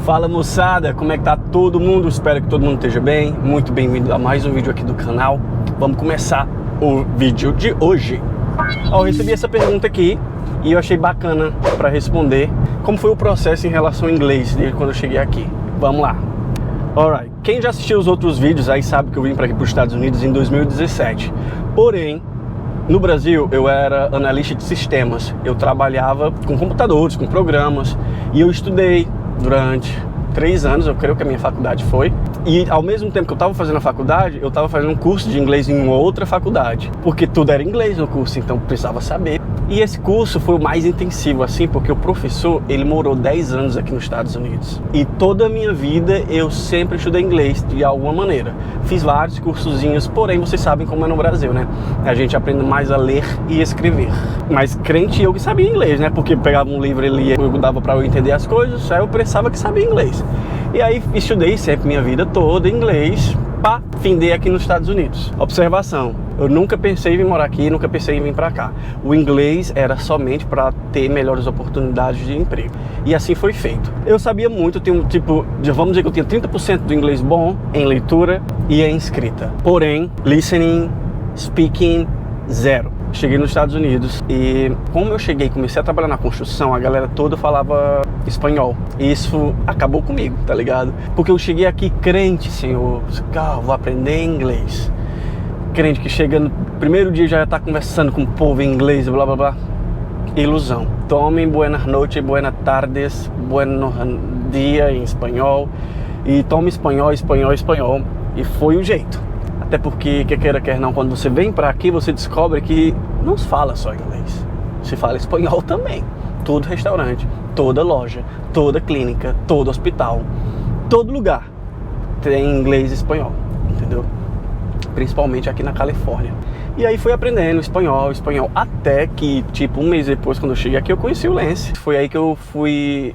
Fala moçada, como é que tá todo mundo? Espero que todo mundo esteja bem. Muito bem-vindo a mais um vídeo aqui do canal. Vamos começar o vídeo de hoje. Eu recebi essa pergunta aqui e eu achei bacana para responder. Como foi o processo em relação ao inglês desde quando eu cheguei aqui? Vamos lá. Alright, quem já assistiu os outros vídeos aí sabe que eu vim para aqui para os Estados Unidos em 2017. Porém, no Brasil eu era analista de sistemas. Eu trabalhava com computadores, com programas, e eu estudei durante 3 anos, eu creio que a minha faculdade foi. E ao mesmo tempo que eu estava fazendo a faculdade, eu estava fazendo um curso de inglês em uma outra faculdade, porque tudo era inglês no curso, então eu precisava saber. E esse curso foi o mais intensivo assim, porque o professor, ele morou 10 anos aqui nos Estados Unidos. E toda a minha vida eu sempre estudei inglês de alguma maneira. Fiz vários cursozinhos, porém vocês sabem como é no Brasil, né? A gente aprende mais a ler e escrever. Mas crente eu que sabia inglês, né? Porque pegava um livro e lia, eu dava para eu entender as coisas, aí eu pensava que sabia inglês. E aí estudei sempre minha vida toda inglês, pá, findei aqui nos Estados Unidos. Observação, eu nunca pensei em vir morar aqui, nunca pensei em vir pra cá. O inglês era somente para ter melhores oportunidades de emprego. E assim foi feito. Eu sabia muito, vamos dizer que eu tinha 30% do inglês bom em leitura e em escrita. Porém, listening, speaking, zero. Cheguei nos Estados Unidos e como eu cheguei e comecei a trabalhar na construção, a galera toda falava espanhol. E isso acabou comigo, tá ligado? Porque eu cheguei aqui crente, senhor, vou aprender inglês. Crente que chega no primeiro dia já tá conversando com o povo em inglês, blá blá blá. Ilusão. Tomem buenas noches, buenas tardes, buenos dia em espanhol. E tome espanhol, espanhol, espanhol. E foi o jeito. Até porque, quer queira, quer não, quando você vem pra aqui, você descobre que não se fala só inglês. Se fala espanhol também. Todo restaurante, toda loja, toda clínica, todo hospital, todo lugar tem inglês e espanhol, entendeu? Principalmente aqui na Califórnia. E aí fui aprendendo espanhol, até que, tipo, um mês depois, quando eu cheguei aqui, eu conheci o Lance. Foi aí que eu fui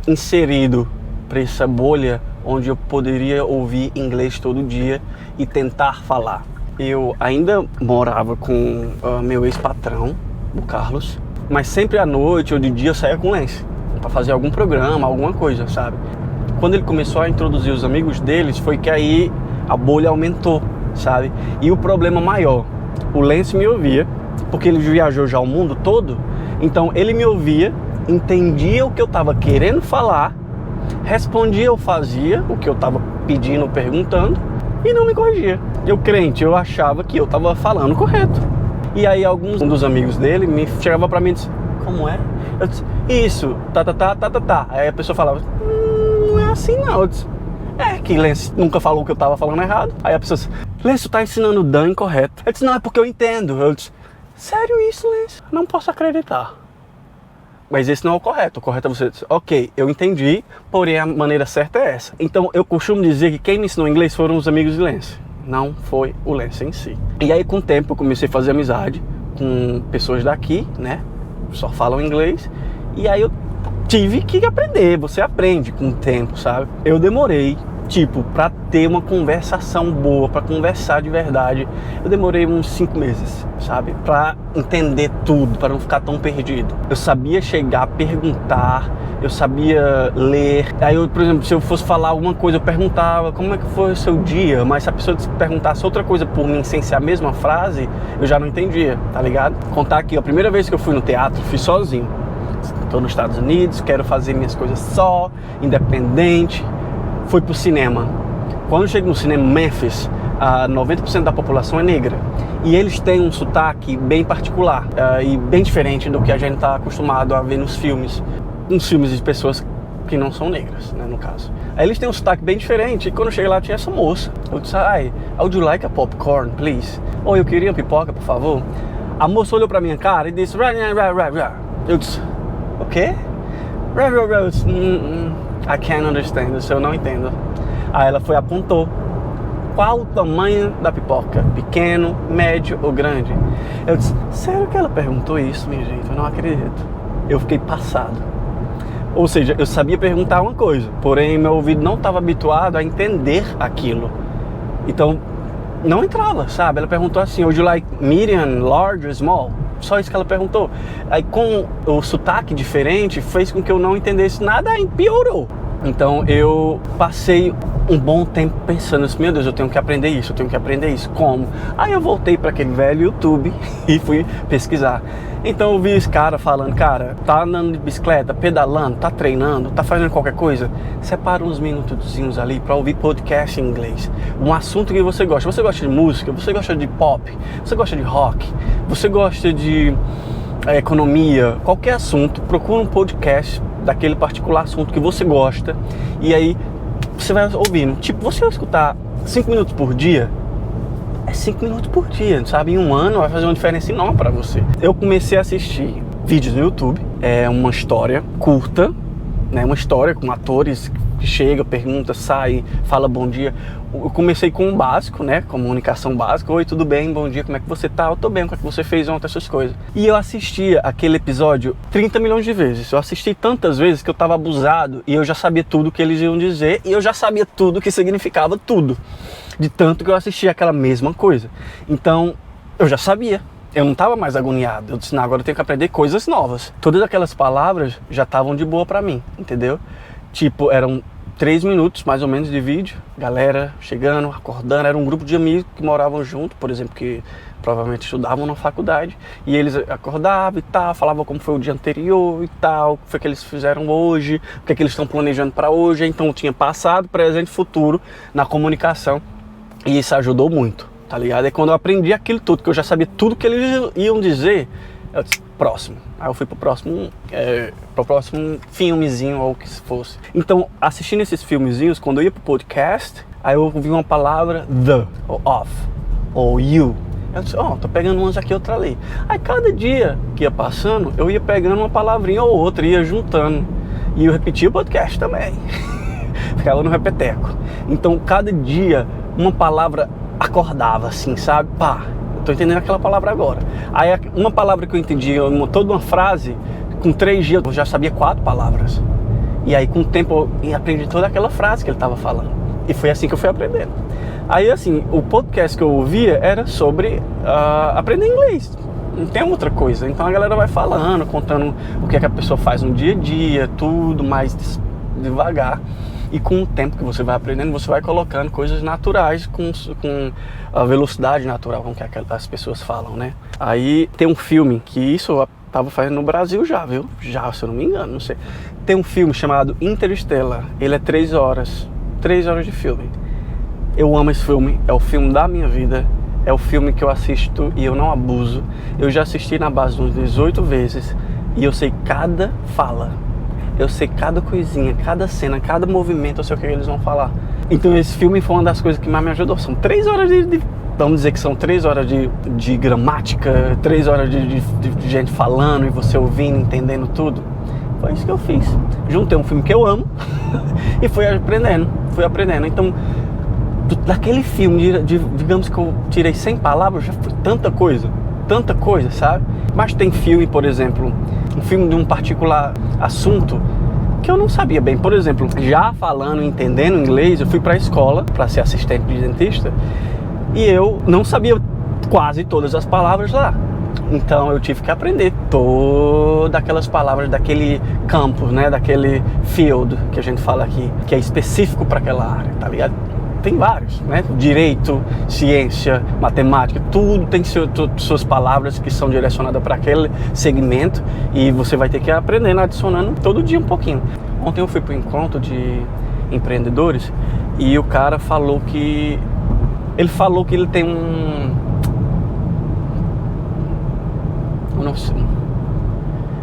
inserido para essa bolha onde eu poderia ouvir inglês todo dia e tentar falar. Eu ainda morava com meu ex-patrão, o Carlos, mas sempre à noite ou de dia eu saía com o Lance para fazer algum programa, alguma coisa, sabe? Quando ele começou a introduzir os amigos deles, foi que aí a bolha aumentou, sabe? E o problema maior, o Lance me ouvia, porque ele viajou já o mundo todo, então ele me ouvia, entendia o que eu estava querendo falar, respondia ou fazia o que eu estava pedindo ou perguntando e não me corrigia. Eu crente, eu achava que eu estava falando correto. E aí um dos amigos dele chegava pra mim e disse, como é? Eu disse, isso, tá. Aí a pessoa falava, não é assim não. Eu disse, que Lance nunca falou que eu estava falando errado. Aí a pessoa disse, Lance, tu tá ensinando o Dan incorreto. Eu disse, não, é porque eu entendo. Eu disse, sério isso, Lance? Não posso acreditar. Mas esse não é o correto. O correto é você dizer, ok, eu entendi, porém a maneira certa é essa. Então eu costumo dizer que quem me ensinou inglês foram os amigos de Lance, não foi o Lance em si. E aí com o tempo eu comecei a fazer amizade com pessoas daqui, né? Só falam inglês. E aí eu tive que aprender, você aprende com o tempo, sabe? Eu demorei, pra ter uma conversação boa, pra conversar de verdade, eu demorei uns 5 meses, sabe? Pra entender tudo, pra não ficar tão perdido. Eu sabia chegar, perguntar, eu sabia ler. Aí eu, por exemplo, se eu fosse falar alguma coisa, eu perguntava como é que foi o seu dia, mas se a pessoa perguntasse outra coisa por mim sem ser a mesma frase, eu já não entendia, tá ligado? Contar aqui, a primeira vez que eu fui no teatro, fui sozinho. Tô nos Estados Unidos, quero fazer minhas coisas só, independente. Fui pro cinema. Quando eu chego no cinema Memphis, 90% da população é negra. E eles têm um sotaque bem particular e bem diferente do que a gente está acostumado a ver nos filmes. Nos filmes de pessoas que não são negras, né, no caso. Aí eles têm um sotaque bem diferente. E quando eu cheguei lá, tinha essa moça. Eu disse, would you like a popcorn, please? Ou eu queria uma pipoca, por favor. A moça olhou pra minha cara e disse, eu disse, o quê? I can't understand, isso eu não entendo. Aí ela apontou. Qual o tamanho da pipoca? Pequeno, médio ou grande? Eu disse, sério que ela perguntou isso, minha gente? Eu não acredito. Eu fiquei passado. Ou seja, eu sabia perguntar uma coisa, porém meu ouvido não estava habituado a entender aquilo. Então, não entrava, sabe? Ela perguntou assim, would you like medium, large or small? Só isso que ela perguntou. Aí com o sotaque diferente, fez com que eu não entendesse nada e piorou. Então eu passei um bom tempo pensando assim, meu Deus, eu tenho que aprender isso, como? Aí eu voltei para aquele velho YouTube e fui pesquisar. Então eu vi esse cara falando, cara, tá andando de bicicleta, pedalando, tá treinando, tá fazendo qualquer coisa, separa uns minutozinhos ali para ouvir podcast em inglês. Um assunto que você gosta de música, você gosta de pop, você gosta de rock, você gosta de economia, qualquer assunto, procura um podcast daquele particular assunto que você gosta e aí você vai ouvindo. Tipo, você vai escutar 5 minutos por dia, é 5 minutos por dia, sabe? Em um ano vai fazer uma diferença enorme para você. Eu comecei a assistir vídeos no YouTube, é uma história curta, né? Uma história com atores que chega, pergunta, sai, fala bom dia. Eu comecei com o básico, né? Comunicação básica. Oi, tudo bem? Bom dia, como é que você tá? Eu tô bem, o que é que você fez ontem? Essas coisas. E eu assistia aquele episódio 30 milhões de vezes. Eu assisti tantas vezes que eu tava abusado e eu já sabia tudo que eles iam dizer e eu já sabia tudo que significava tudo. De tanto que eu assistia aquela mesma coisa. Então, eu já sabia. Eu não estava mais agoniado. Eu disse, não, agora eu tenho que aprender coisas novas. Todas aquelas palavras já estavam de boa pra mim, entendeu? Tipo, eram 3 minutos mais ou menos de vídeo, galera chegando, acordando, era um grupo de amigos que moravam junto, por exemplo, que provavelmente estudavam na faculdade, e eles acordavam e tal, falavam como foi o dia anterior e tal, o que foi que eles fizeram hoje, o que é que eles estão planejando para hoje. Então tinha passado, presente e futuro na comunicação, e isso ajudou muito, tá ligado? E quando eu aprendi aquilo tudo, que eu já sabia tudo que eles iam dizer, eu disse, próximo. Aí eu fui pro próximo filmezinho ou o que fosse. Então, assistindo esses filmezinhos, quando eu ia pro podcast, aí eu ouvi uma palavra the, ou of, ou you. Eu disse, tô pegando umas aqui, outra ali. Aí cada dia que ia passando, eu ia pegando uma palavrinha ou outra, ia juntando. E eu repetia o podcast também. Ficava no repeteco. Então, cada dia, uma palavra acordava assim, sabe? Pá, tô entendendo aquela palavra agora. Aí uma palavra que eu entendi, toda uma frase, com 3 dias eu já sabia 4 palavras. E aí com o tempo eu aprendi toda aquela frase que ele estava falando. E foi assim que eu fui aprendendo. Aí assim, o podcast que eu ouvia era sobre aprender inglês. Não tem outra coisa. Então a galera vai falando, contando o que é que a pessoa faz no dia a dia, tudo mais devagar. E com o tempo que você vai aprendendo, você vai colocando coisas naturais com a velocidade natural com que as pessoas falam, né? Aí tem um filme que isso eu tava fazendo no Brasil já, viu? Já, se eu não me engano, não sei. Tem um filme chamado Interstellar. Ele é 3 horas. 3 horas de filme. Eu amo esse filme. É o filme da minha vida. É o filme que eu assisto e eu não abuso. Eu já assisti na base de uns 18 vezes. E eu sei cada fala. Eu sei cada coisinha, cada cena, cada movimento, eu sei o que eles vão falar. Então esse filme foi uma das coisas que mais me ajudou. São 3 horas vamos dizer que são 3 horas de gramática, 3 horas de gente falando e você ouvindo, entendendo tudo. Foi isso que eu fiz. Juntei um filme que eu amo e fui aprendendo. Então, daquele filme, digamos que eu tirei 100 palavras, já foi tanta coisa, sabe? Mas tem filme, por exemplo, um filme de um particular assunto que eu não sabia bem. Por exemplo, já falando, entendendo inglês, eu fui para a escola para ser assistente de dentista e eu não sabia quase todas as palavras lá. Então eu tive que aprender todas aquelas palavras daquele campo, né, daquele field que a gente fala aqui, que é específico para aquela área, tá ligado? Tem vários, né? Direito, ciência, matemática, tudo tem suas palavras que são direcionadas para aquele segmento e você vai ter que ir aprendendo, adicionando todo dia um pouquinho. Ontem eu fui para um encontro de empreendedores e o cara falou que ele tem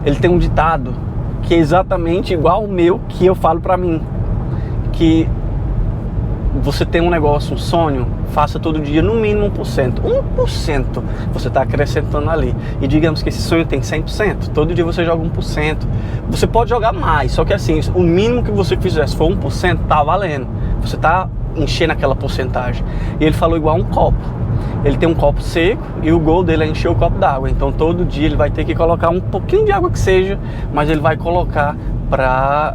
ele tem um ditado que é exatamente igual ao meu, que eu falo para mim, que você tem um negócio, um sonho, faça todo dia no mínimo 1%. 1% você está acrescentando ali. E digamos que esse sonho tem 100%. Todo dia você joga 1%. Você pode jogar mais, só que assim, o mínimo que você fizer, se for 1%, tá valendo. Você tá enchendo aquela porcentagem. E ele falou igual um copo. Ele tem um copo seco e o gol dele é encher o copo d'água. Então todo dia ele vai ter que colocar um pouquinho de água que seja, mas ele vai colocar para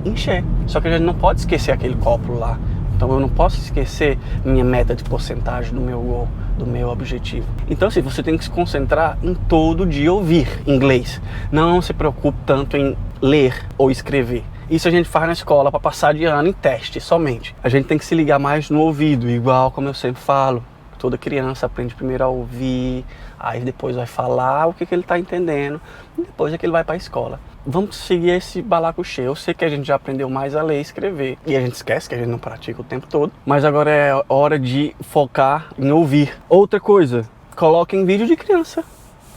encher. Só que a gente não pode esquecer aquele copo lá. Então eu não posso esquecer minha meta de porcentagem do meu gol, do meu objetivo. Então assim, você tem que se concentrar em todo dia ouvir inglês. Não se preocupe tanto em ler ou escrever. Isso a gente faz na escola para passar de ano em teste somente. A gente tem que se ligar mais no ouvido, igual como eu sempre falo. Toda criança aprende primeiro a ouvir, aí depois vai falar o que ele está entendendo, e depois é que ele vai para a escola. Vamos seguir esse balacochê. Eu sei que a gente já aprendeu mais a ler e escrever, e a gente esquece que a gente não pratica o tempo todo, mas agora é hora de focar em ouvir. Outra coisa, coloquem vídeo de criança.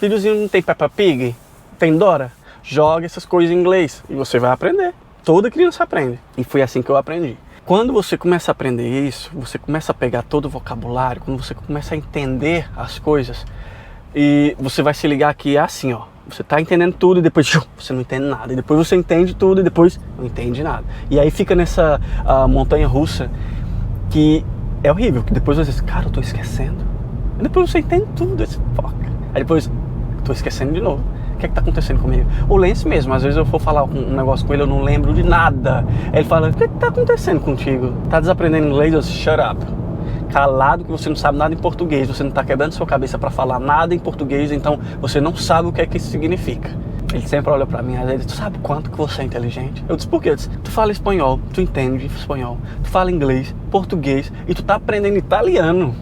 Videozinho não tem Peppa Pig? Tem Dora? Joga essas coisas em inglês e você vai aprender. Toda criança aprende. E foi assim que eu aprendi. Quando você começa a aprender isso, você começa a pegar todo o vocabulário, quando você começa a entender as coisas, e você vai se ligar que é assim, ó. Você tá entendendo tudo e depois você não entende nada. E depois você entende tudo e depois não entende nada. E aí fica nessa montanha russa que é horrível. Que depois você diz, cara, eu tô esquecendo. E depois você entende tudo. Aí depois, tô esquecendo de novo. O que é que tá acontecendo comigo? O Lance mesmo, às vezes eu for falar um negócio com ele, eu não lembro de nada. Ele fala, o que é que tá acontecendo contigo? Tá desaprendendo inglês? Eu disse, shut up. Calado, que você não sabe nada em português, você não tá quebrando sua cabeça pra falar nada em português, então você não sabe o que é que isso significa. Ele sempre olha pra mim, às vezes, tu sabe quanto que você é inteligente? Eu disse, por quê? Eu disse, tu fala espanhol, tu entende espanhol, tu fala inglês, português, e tu tá aprendendo italiano.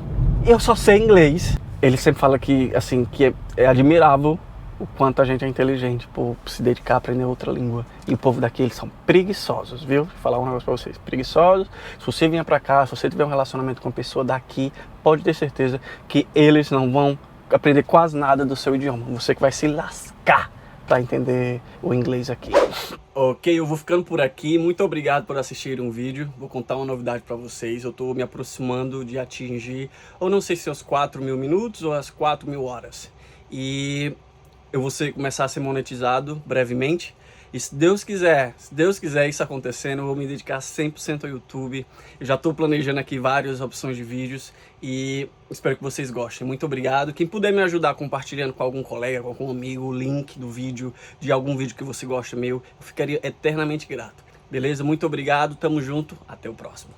Eu só sei inglês. Ele sempre fala que, assim, que é admirável o quanto a gente é inteligente por se dedicar a aprender outra língua. E o povo daqui, eles são preguiçosos, viu? Vou falar um negócio pra vocês. Preguiçosos. Se você vier pra cá, se você tiver um relacionamento com uma pessoa daqui, pode ter certeza que eles não vão aprender quase nada do seu idioma. Você que vai se lascar pra entender o inglês aqui. Ok, eu vou ficando por aqui. Muito obrigado por assistirem um vídeo. Vou contar uma novidade pra vocês. Eu tô me aproximando de atingir, ou não sei se os 4.000 minutos ou as 4.000 horas. E eu vou começar a ser monetizado brevemente. E se Deus quiser isso acontecendo, eu vou me dedicar 100% ao YouTube. Eu já estou planejando aqui várias opções de vídeos e espero que vocês gostem. Muito obrigado. Quem puder me ajudar compartilhando com algum colega, com algum amigo, o link do vídeo, de algum vídeo que você gosta meu, eu ficaria eternamente grato. Beleza? Muito obrigado, tamo junto, até o próximo.